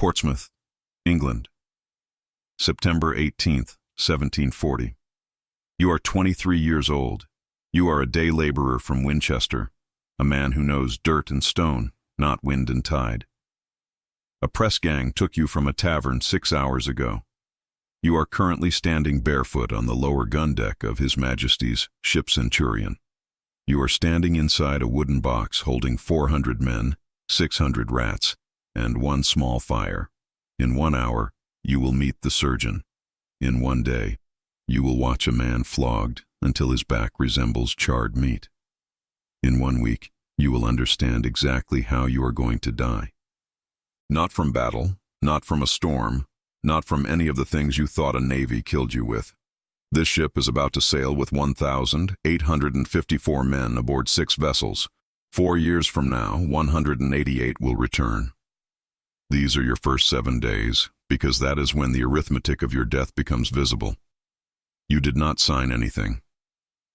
Portsmouth, England, September 18th, 1740. You are 23 years old. You are a day laborer from Winchester, a man who knows dirt and stone, not wind and tide. A press gang took you from a tavern 6 hours ago. You are currently standing barefoot on the lower gun deck of His Majesty's ship Centurion. You are standing inside a wooden box holding 400 men, 600 rats, and one small fire. In 1 hour, you will meet the surgeon. In 1 day, you will watch a man flogged until his back resembles charred meat. In 1 week, you will understand exactly how you are going to die. Not from battle, not from a storm, not from any of the things you thought a navy killed you with. This ship is about to sail with 1,854 men aboard 6 vessels. 4 years from now, 188 will return. These are your first 7 days, because that is when the arithmetic of your death becomes visible. You did not sign anything.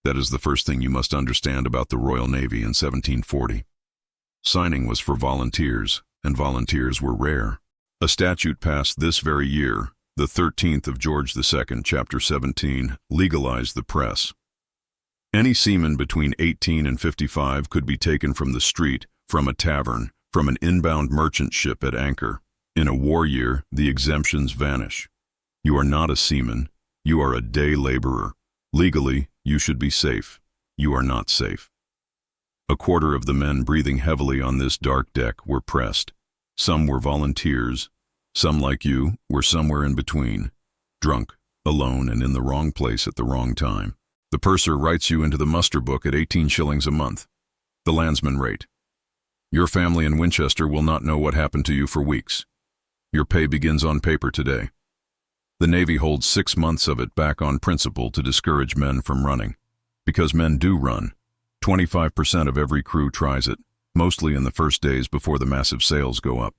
That is the first thing you must understand about the Royal Navy in 1740. Signing was for volunteers, and volunteers were rare. A statute passed this very year, the 13th of George II, Chapter 17, legalized the press. Any seaman between 18 and 55 could be taken from the street, from a tavern, from an inbound merchant ship at anchor. In a war year, the exemptions vanish. You are not a seaman. You are a day laborer. Legally, you should be safe. You are not safe. A quarter of the men breathing heavily on this dark deck were pressed. Some were volunteers. Some, like you, were somewhere in between, drunk, alone, and in the wrong place at the wrong time. The purser writes you into the muster book at 18 shillings a month, the landsman rate. Your family in Winchester will not know what happened to you for weeks. Your pay begins on paper today. The Navy holds 6 months of it back on principle to discourage men from running. Because men do run. 25% of every crew tries it, mostly in the first days before the massive sails go up.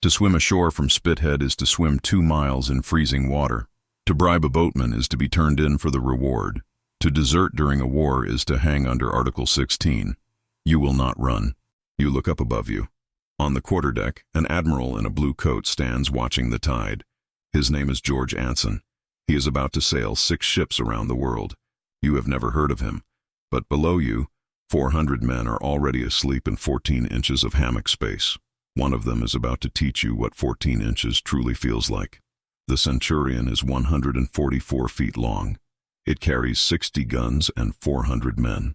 To swim ashore from Spithead is to swim 2 miles in freezing water. To bribe a boatman is to be turned in for the reward. To desert during a war is to hang under Article 16. You will not run. You look up above you. On the quarterdeck, an admiral in a blue coat stands watching the tide. His name is George Anson. He is about to sail 6 ships around the world. You have never heard of him. But below you, 400 men are already asleep in 14 inches of hammock space. One of them is about to teach you what 14 inches truly feels like. The Centurion is 144 feet long. It carries 60 guns and 400 men.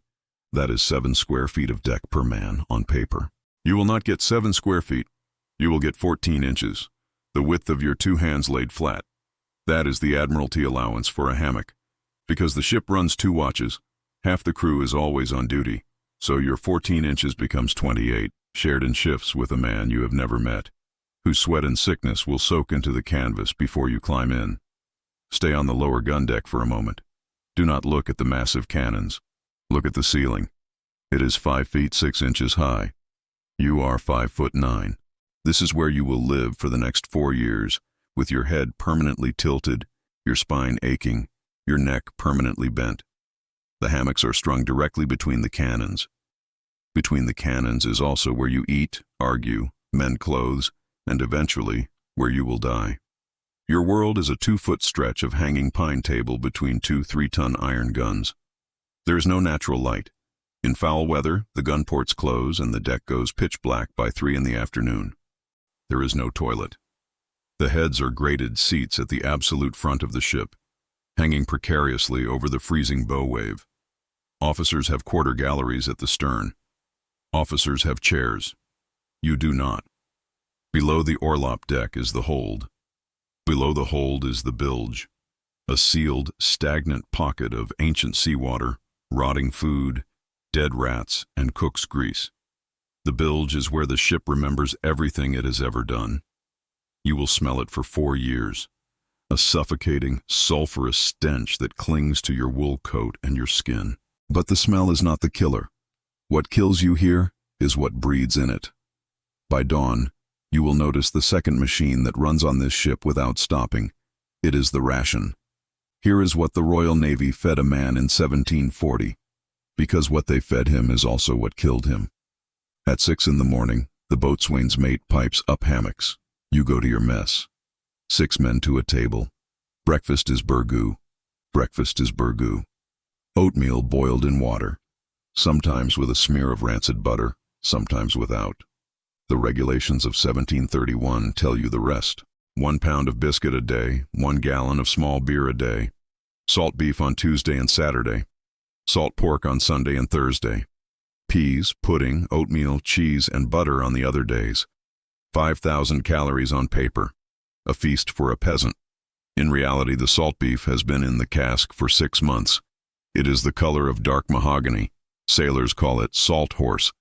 That is 7 square feet of deck per man on paper. You will not get 7 square feet. You will get 14 inches, the width of your 2 hands laid flat. That is the Admiralty allowance for a hammock. Because the ship runs 2 watches, half the crew is always on duty, so your 14 inches becomes 28. Shared in shifts with a man you have never met, whose sweat and sickness will soak into the canvas before you climb in. Stay on the lower gun deck for a moment. Do not look at the massive cannons. Look at the ceiling. It is 5 feet 6 inches high. You are 5'9". This is where you will live for the next 4 years, with your head permanently tilted, your spine aching, your neck permanently bent. The hammocks are strung directly between the cannons. Between the cannons is also where you eat, argue, mend clothes, and eventually, where you will die. Your world is a 2-foot stretch of hanging pine table between 2 3-ton iron guns. There is no natural light. In foul weather, the gun ports close and the deck goes pitch black by 3 in the afternoon. There is no toilet. The heads are grated seats at the absolute front of the ship, hanging precariously over the freezing bow wave. Officers have quarter galleries at the stern. Officers have chairs. You do not. Below the orlop deck is the hold. Below the hold is the bilge, a sealed, stagnant pocket of ancient seawater, rotting food, dead rats, and cook's grease. The bilge is where the ship remembers everything it has ever done. You will smell it for 4 years, a suffocating, sulfurous stench that clings to your wool coat and your skin. But the smell is not the killer. What kills you here is what breeds in it. By dawn, you will notice the second machine that runs on this ship without stopping. It is the ration. Here is what the Royal Navy fed a man in 1740, because what they fed him is also what killed him. At 6 in the morning, the boatswain's mate pipes up hammocks. You go to your mess. 6 men to a table. Breakfast is burgoo. Breakfast is burgoo. Oatmeal boiled in water, sometimes with a smear of rancid butter, sometimes without. The regulations of 1731 tell you the rest. 1 pound of biscuit a day, 1 gallon of small beer a day. Salt beef on Tuesday and Saturday. Salt pork on Sunday and Thursday. Peas, pudding, oatmeal, cheese, and butter on the other days. 5,000 calories on paper. A feast for a peasant. In reality, the salt beef has been in the cask for 6 months. It is the color of dark mahogany. Sailors call it salt horse.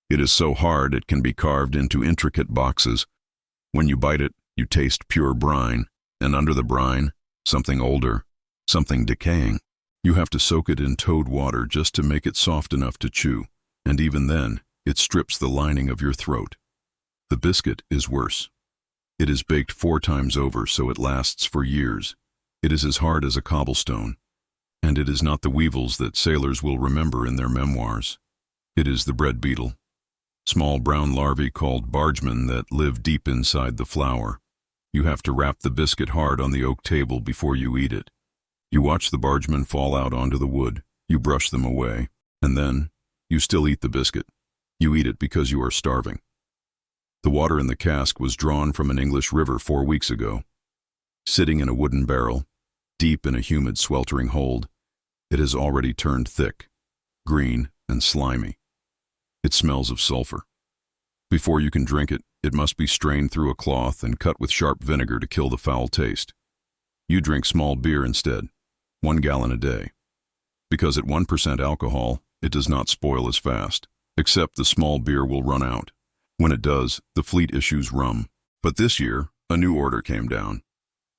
It is so hard it can be carved into intricate boxes. When you bite it, you taste pure brine, and under the brine, something older, something decaying. You have to soak it in toad water just to make it soft enough to chew, and even then, it strips the lining of your throat. The biscuit is worse. It is baked 4 times over so it lasts for years. It is as hard as a cobblestone. And it is not the weevils that sailors will remember in their memoirs. It is the bread beetle. Small brown larvae called bargemen that live deep inside the flour. You have to wrap the biscuit hard on the oak table before you eat it. You watch the bargemen fall out onto the wood, you brush them away, and then you still eat the biscuit. You eat it because you are starving. The water in the cask was drawn from an English river 4 weeks ago. Sitting in a wooden barrel, deep in a humid, sweltering hold, it has already turned thick, green, and slimy. It smells of sulfur. Before you can drink it, it must be strained through a cloth and cut with sharp vinegar to kill the foul taste. You drink small beer instead, 1 gallon a day. Because at 1% alcohol, it does not spoil as fast, except the small beer will run out. When it does, the fleet issues rum. But this year, a new order came down.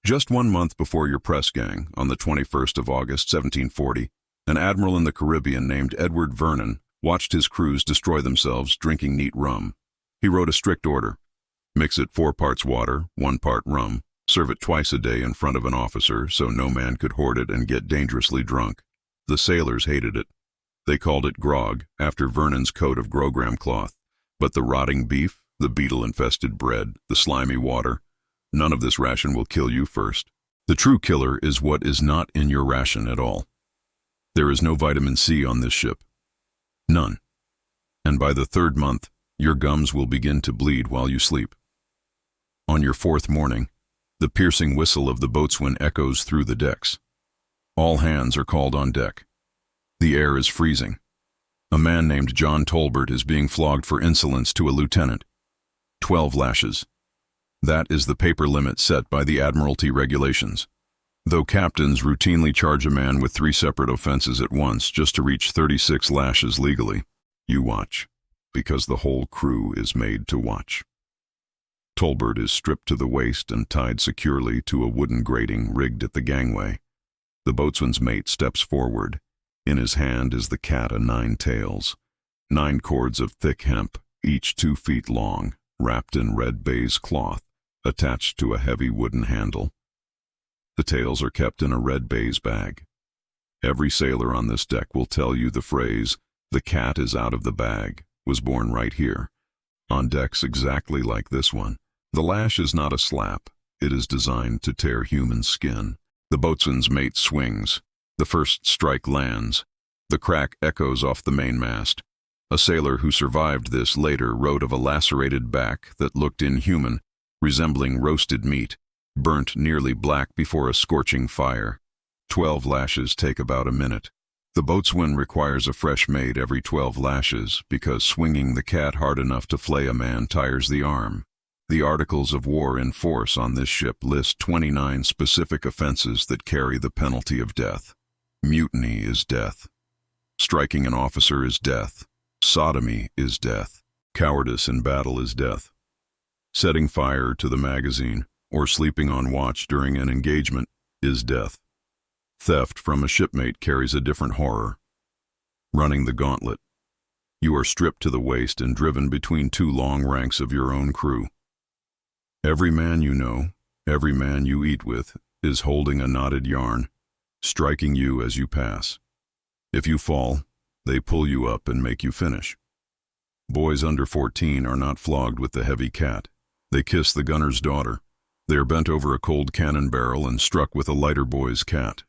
Just 1 month before your press gang, on the 21st of August, 1740, an admiral in the Caribbean named Edward Vernon watched his crews destroy themselves drinking neat rum. He wrote a strict order. Mix it 4 parts water, 1 part rum. Serve it twice a day in front of an officer so no man could hoard it and get dangerously drunk. The sailors hated it. They called it grog, after Vernon's coat of grogram cloth. But the rotting beef, the beetle-infested bread, the slimy water, none of this ration will kill you first. The true killer is what is not in your ration at all. There is no vitamin C on this ship. None. And by the 3rd month, your gums will begin to bleed while you sleep. On your 4th morning, the piercing whistle of the boatswain echoes through the decks. All hands are called on deck. The air is freezing. A man named John Tolbert is being flogged for insolence to a lieutenant. 12 lashes. That is the paper limit set by the Admiralty regulations. Though captains routinely charge a man with 3 separate offenses at once just to reach 36 lashes legally, you watch, because the whole crew is made to watch. Tolbert is stripped to the waist and tied securely to a wooden grating rigged at the gangway. The boatswain's mate steps forward. In his hand is the cat o' 9 tails, 9 cords of thick hemp, each 2 feet long, wrapped in red baize cloth, attached to a heavy wooden handle. The tails are kept in a red baize bag. Every sailor on this deck will tell you the phrase, "The cat is out of the bag," was born right here, on decks exactly like this one. The lash is not a slap. It is designed to tear human skin. The boatswain's mate swings. The first strike lands. The crack echoes off the mainmast. A sailor who survived this later wrote of a lacerated back that looked inhuman, resembling roasted meat, burnt nearly black before a scorching fire. 12 lashes take about a minute. The boatswain requires a fresh mate every 12 lashes because swinging the cat hard enough to flay a man tires the arm. The Articles of War in force on this ship list 29 specific offenses that carry the penalty of death. Mutiny is death. Striking an officer is death. Sodomy is death. Cowardice in battle is death. Setting fire to the magazine or sleeping on watch during an engagement is death. Theft from a shipmate carries a different horror. Running the gauntlet. You are stripped to the waist and driven between 2 long ranks of your own crew. Every man you know, every man you eat with, is holding a knotted yarn, striking you as you pass. If you fall, they pull you up and make you finish. Boys under 14 are not flogged with the heavy cat. They kiss the gunner's daughter. They are bent over a cold cannon barrel and struck with a lighter boy's cat.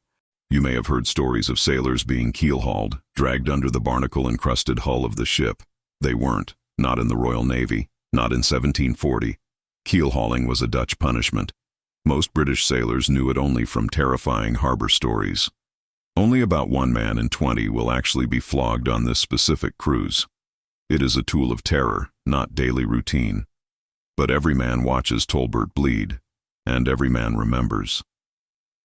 You may have heard stories of sailors being keel-hauled, dragged under the barnacle-encrusted hull of the ship. They weren't, not in the Royal Navy, not in 1740. Keel-hauling was a Dutch punishment. Most British sailors knew it only from terrifying harbor stories. Only about 1 man in 20 will actually be flogged on this specific cruise. It is a tool of terror, not daily routine. But every man watches Tolbert bleed, and every man remembers.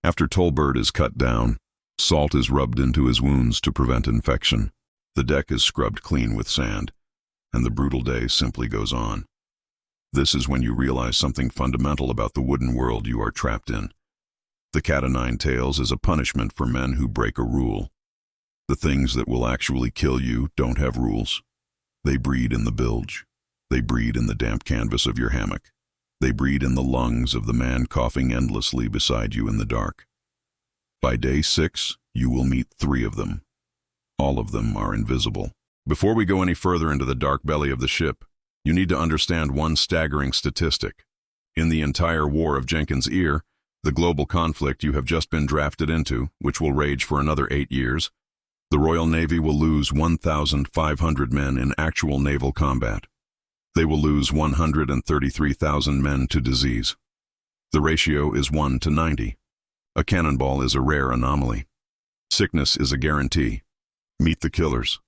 After Tolbert is cut down, salt is rubbed into his wounds to prevent infection. The deck is scrubbed clean with sand, and the brutal day simply goes on. This is when you realize something fundamental about the wooden world you are trapped in. The cat o' nine tails is a punishment for men who break a rule. The things that will actually kill you don't have rules. They breed in the bilge. They breed in the damp canvas of your hammock. They breed in the lungs of the man coughing endlessly beside you in the dark. By day 6, you will meet 3 of them. All of them are invisible. Before we go any further into the dark belly of the ship, you need to understand one staggering statistic. In the entire War of Jenkins' Ear, the global conflict you have just been drafted into, which will rage for another 8 years, the Royal Navy will lose 1,500 men in actual naval combat. They will lose 133,000 men to disease. The ratio is 1 to 90. A cannonball is a rare anomaly. Sickness is a guarantee. Meet the killers.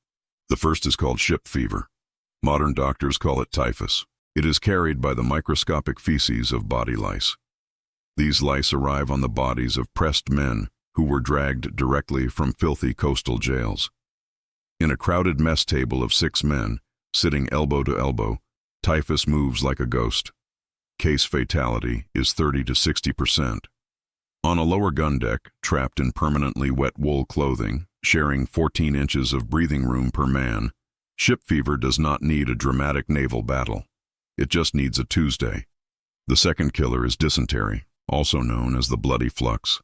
The first is called ship fever. Modern doctors call it typhus. It is carried by the microscopic feces of body lice. These lice arrive on the bodies of pressed men who were dragged directly from filthy coastal jails. In a crowded mess table of 6 men, sitting elbow to elbow, typhus moves like a ghost. Case fatality is 30 to 60%. On a lower gun deck, trapped in permanently wet wool clothing, sharing 14 inches of breathing room per man, ship fever does not need a dramatic naval battle. It just needs a Tuesday. The second killer is dysentery, also known as the bloody flux.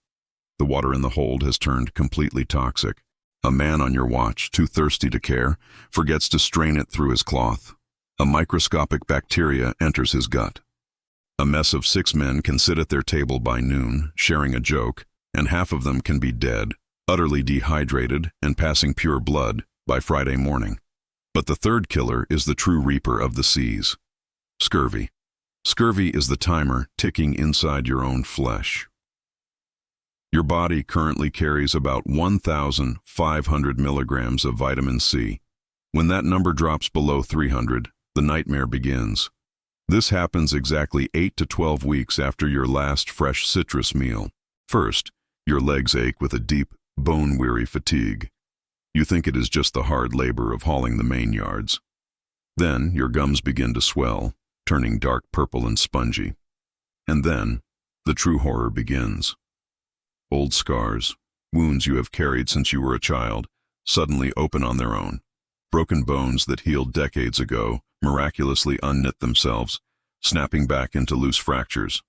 The water in the hold has turned completely toxic. A man on your watch, too thirsty to care, forgets to strain it through his cloth. A microscopic bacteria enters his gut. A mess of 6 men can sit at their table by noon, sharing a joke, and half of them can be dead, utterly dehydrated, and passing pure blood by Friday morning. But the third killer is the true reaper of the seas. Scurvy. Scurvy is the timer ticking inside your own flesh. Your body currently carries about 1,500 milligrams of vitamin C. When that number drops below 300, the nightmare begins. This happens exactly 8 to 12 weeks after your last fresh citrus meal. First, your legs ache with a deep, bone-weary fatigue. You think it is just the hard labor of hauling the main yards. Then, your gums begin to swell, turning dark purple and spongy. And then, the true horror begins. Old scars, wounds you have carried since you were a child, suddenly open on their own. Broken bones that healed decades ago miraculously unknit themselves, snapping back into loose fractures.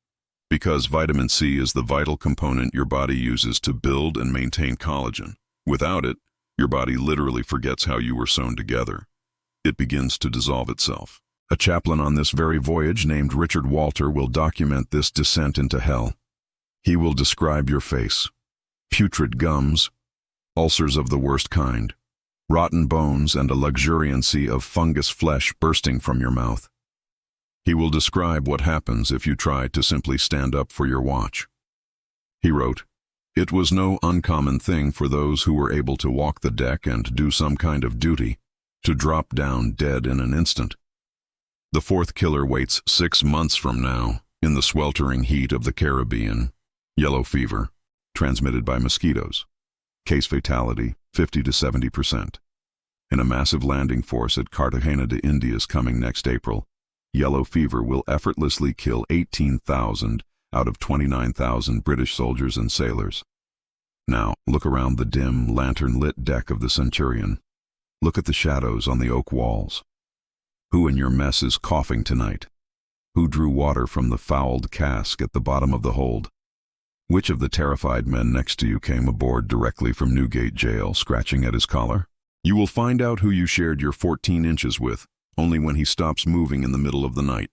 Because vitamin C is the vital component your body uses to build and maintain collagen. Without it, your body literally forgets how you were sewn together. It begins to dissolve itself. A chaplain on this very voyage named Richard Walter will document this descent into hell. He will describe your face. Putrid gums, ulcers of the worst kind, rotten bones, and a luxuriancy of fungus flesh bursting from your mouth. He will describe what happens if you try to simply stand up for your watch. He wrote, "It was no uncommon thing for those who were able to walk the deck and do some kind of duty to drop down dead in an instant. The fourth killer waits 6 months from now in the sweltering heat of the Caribbean. Yellow fever, transmitted by mosquitoes. Case fatality, 50 to 70%. In a massive landing force at Cartagena de Indias coming next April, yellow fever will effortlessly kill 18,000 out of 29,000 British soldiers and sailors. Now, look around the dim, lantern-lit deck of the Centurion. Look at the shadows on the oak walls. Who in your mess is coughing tonight? Who drew water from the fouled cask at the bottom of the hold? Which of the terrified men next to you came aboard directly from Newgate Jail, scratching at his collar? You will find out who you shared your 14 inches with, only when he stops moving in the middle of the night.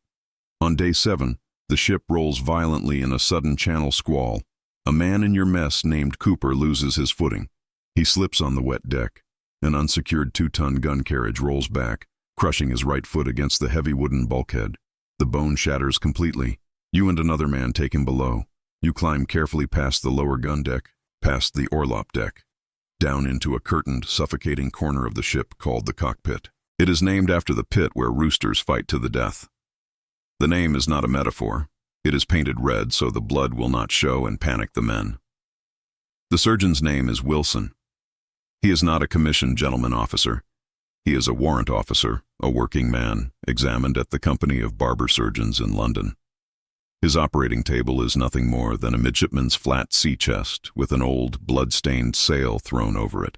On day 7, the ship rolls violently in a sudden channel squall. A man in your mess named Cooper loses his footing. He slips on the wet deck. An unsecured 2-ton gun carriage rolls back, crushing his right foot against the heavy wooden bulkhead. The bone shatters completely. You and another man take him below. You climb carefully past the lower gun deck, past the orlop deck, down into a curtained, suffocating corner of the ship called the Cockpit. It is named after the pit where roosters fight to the death. The name is not a metaphor. It is painted red so the blood will not show and panic the men. The surgeon's name is Wilson. He is not a commissioned gentleman officer. He is a warrant officer, a working man, examined at the Company of Barber Surgeons in London. His operating table is nothing more than a midshipman's flat sea chest with an old, blood-stained sail thrown over it.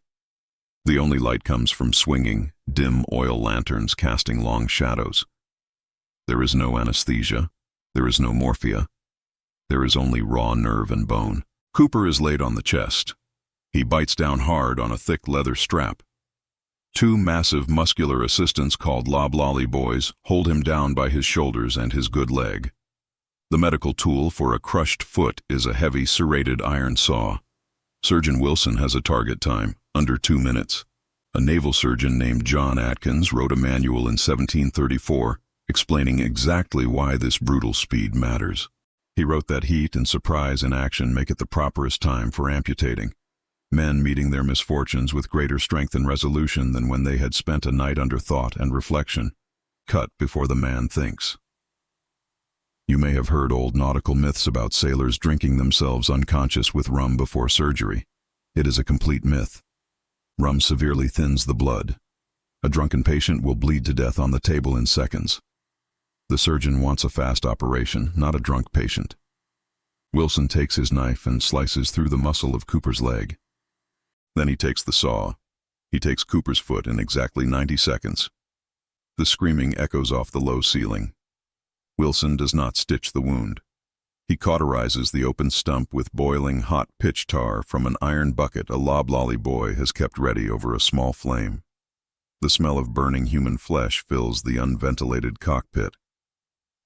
The only light comes from swinging, dim oil lanterns casting long shadows. There is no anesthesia. There is no morphia. There is only raw nerve and bone. Cooper is laid on the chest. He bites down hard on a thick leather strap. 2 massive muscular assistants called loblolly boys hold him down by his shoulders and his good leg. The medical tool for a crushed foot is a heavy serrated iron saw. Surgeon Wilson has a target time, under 2 minutes. A naval surgeon named John Atkins wrote a manual in 1734 explaining exactly why this brutal speed matters. He wrote that heat and surprise in action make it the properest time for amputating. Men meeting their misfortunes with greater strength and resolution than when they had spent a night under thought and reflection. Cut before the man thinks. You may have heard old nautical myths about sailors drinking themselves unconscious with rum before surgery. It is a complete myth. Rum severely thins the blood. A drunken patient will bleed to death on the table in seconds. The surgeon wants a fast operation, not a drunk patient. Wilson takes his knife and slices through the muscle of Cooper's leg. Then he takes the saw. He takes Cooper's foot in exactly 90 seconds. The screaming echoes off the low ceiling. Wilson does not stitch the wound. He cauterizes the open stump with boiling hot pitch tar from an iron bucket a loblolly boy has kept ready over a small flame. The smell of burning human flesh fills the unventilated cockpit.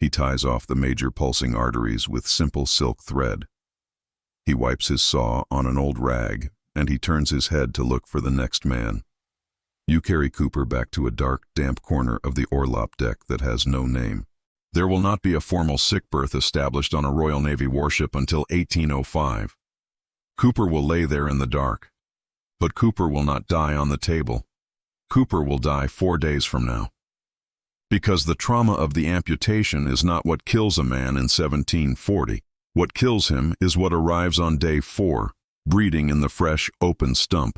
He ties off the major pulsing arteries with simple silk thread. He wipes his saw on an old rag, and he turns his head to look for the next man. You carry Cooper back to a dark, damp corner of the orlop deck that has no name. There will not be a formal sick berth established on a Royal Navy warship until 1805. Cooper will lay there in the dark. But Cooper will not die on the table. Cooper will die 4 days from now. Because the trauma of the amputation is not what kills a man in 1740. What kills him is what arrives on day 4, breeding in the fresh, open stump,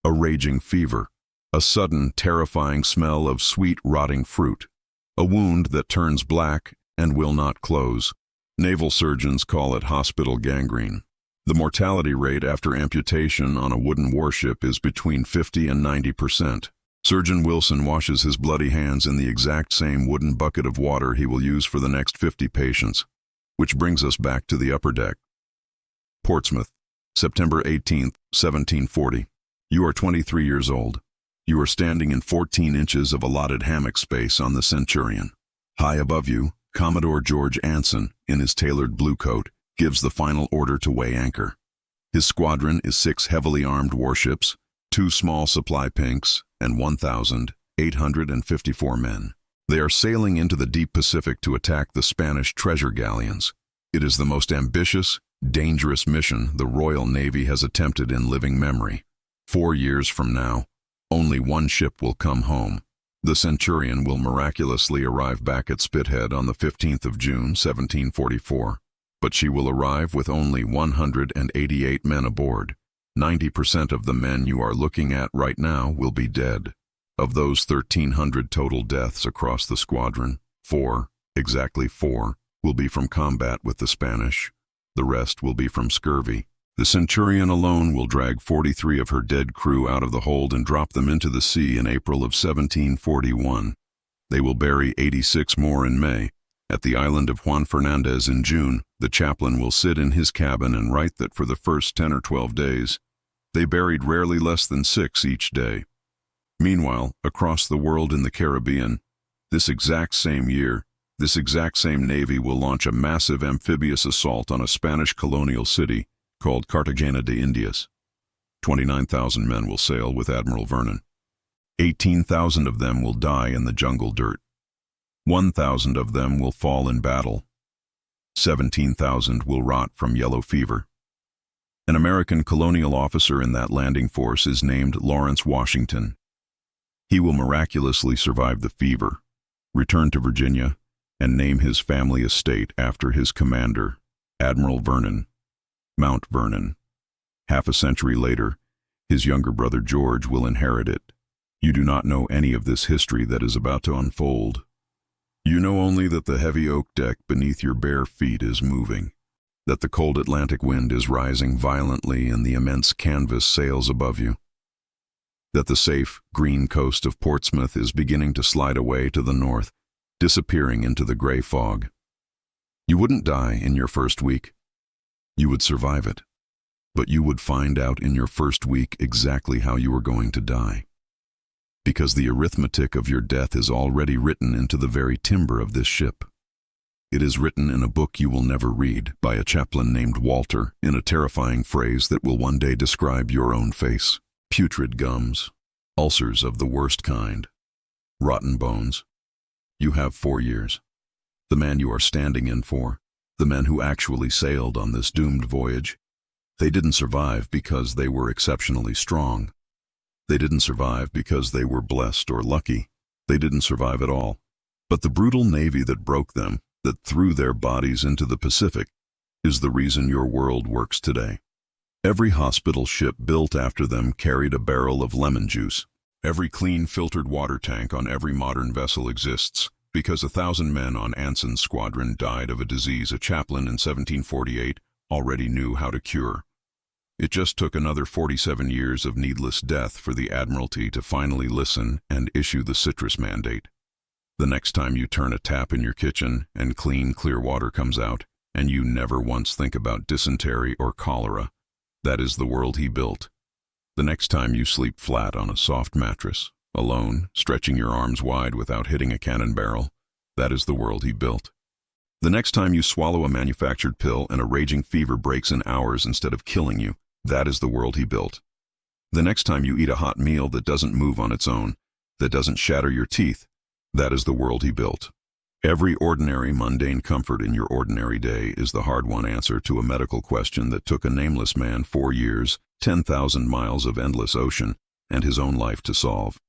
a raging fever, a sudden, terrifying smell of sweet, rotting fruit, a wound that turns black and will not close. Naval surgeons call it hospital gangrene. The mortality rate after amputation on a wooden warship is between 50 and 90%. Surgeon Wilson washes his bloody hands in the exact same wooden bucket of water he will use for the next 50 patients. Which brings us back to the upper deck. Portsmouth, September 18, 1740. You are 23 years old. You are standing in 14 inches of allotted hammock space on the Centurion. High above you, Commodore George Anson, in his tailored blue coat, gives the final order to weigh anchor. His squadron is 6 heavily armed warships, 2 small supply pinks, and 1,854 men. They are sailing into the deep Pacific to attack the Spanish treasure galleons. It is the most ambitious, dangerous mission the Royal Navy has attempted in living memory. 4 years from now, only one ship will come home. The Centurion will miraculously arrive back at Spithead on the 15th of June, 1744. But she will arrive with only 188 men aboard. 90% of the men you are looking at right now will be dead. Of those 1,300 total deaths across the squadron, 4, exactly 4, will be from combat with the Spanish. The rest will be from scurvy. The Centurion alone will drag 43 of her dead crew out of the hold and drop them into the sea in April of 1741. They will bury 86 more in May. At the island of Juan Fernandez in June, the chaplain will sit in his cabin and write that for the first 10 or 12 days, they buried rarely less than 6 each day. Meanwhile, across the world in the Caribbean, this exact same year, This exact same navy will launch a massive amphibious assault on a Spanish colonial city called Cartagena de Indias. 29,000 men will sail with Admiral Vernon. 18,000 of them will die in the jungle dirt. 1,000 of them will fall in battle. 17,000 will rot from yellow fever. An American colonial officer in that landing force is named Lawrence Washington. He will miraculously survive the fever, return to Virginia, and name his family estate after his commander, Admiral Vernon, Mount Vernon. Half a century later, his younger brother George will inherit it. You do not know any of this history that is about to unfold. You know only that the heavy oak deck beneath your bare feet is moving, that the cold Atlantic wind is rising violently and the immense canvas sails above you, that the safe, green coast of Portsmouth is beginning to slide away to the north, disappearing into the gray fog. You wouldn't die in your first week. You would survive it. But you would find out in your first week exactly how you were going to die. Because the arithmetic of your death is already written into the very timber of this ship. It is written in a book you will never read by a chaplain named Walter in a terrifying phrase that will one day describe your own face. Putrid gums, ulcers of the worst kind, rotten bones. You have 4 years. The man you are standing in for, the men who actually sailed on this doomed voyage, they didn't survive because they were exceptionally strong. They didn't survive because they were blessed or lucky. They didn't survive at all. But the brutal navy that broke them, that threw their bodies into the Pacific, is the reason your world works today. Every hospital ship built after them carried a barrel of lemon juice. Every clean filtered water tank on every modern vessel exists because 1,000 men on Anson's squadron died of a disease a chaplain in 1748 already knew how to cure. It just took another 47 years of needless death for the Admiralty to finally listen and issue the citrus mandate. The next time you turn a tap in your kitchen and clean, clear water comes out, and you never once think about dysentery or cholera, that is the world he built. The next time you sleep flat on a soft mattress, alone, stretching your arms wide without hitting a cannon barrel, that is the world he built. The next time you swallow a manufactured pill and a raging fever breaks in hours instead of killing you, that is the world he built. The next time you eat a hot meal that doesn't move on its own, that doesn't shatter your teeth, that is the world he built. Every ordinary, mundane comfort in your ordinary day is the hard-won answer to a medical question that took a nameless man 4 years, 10,000 miles of endless ocean, and his own life to solve.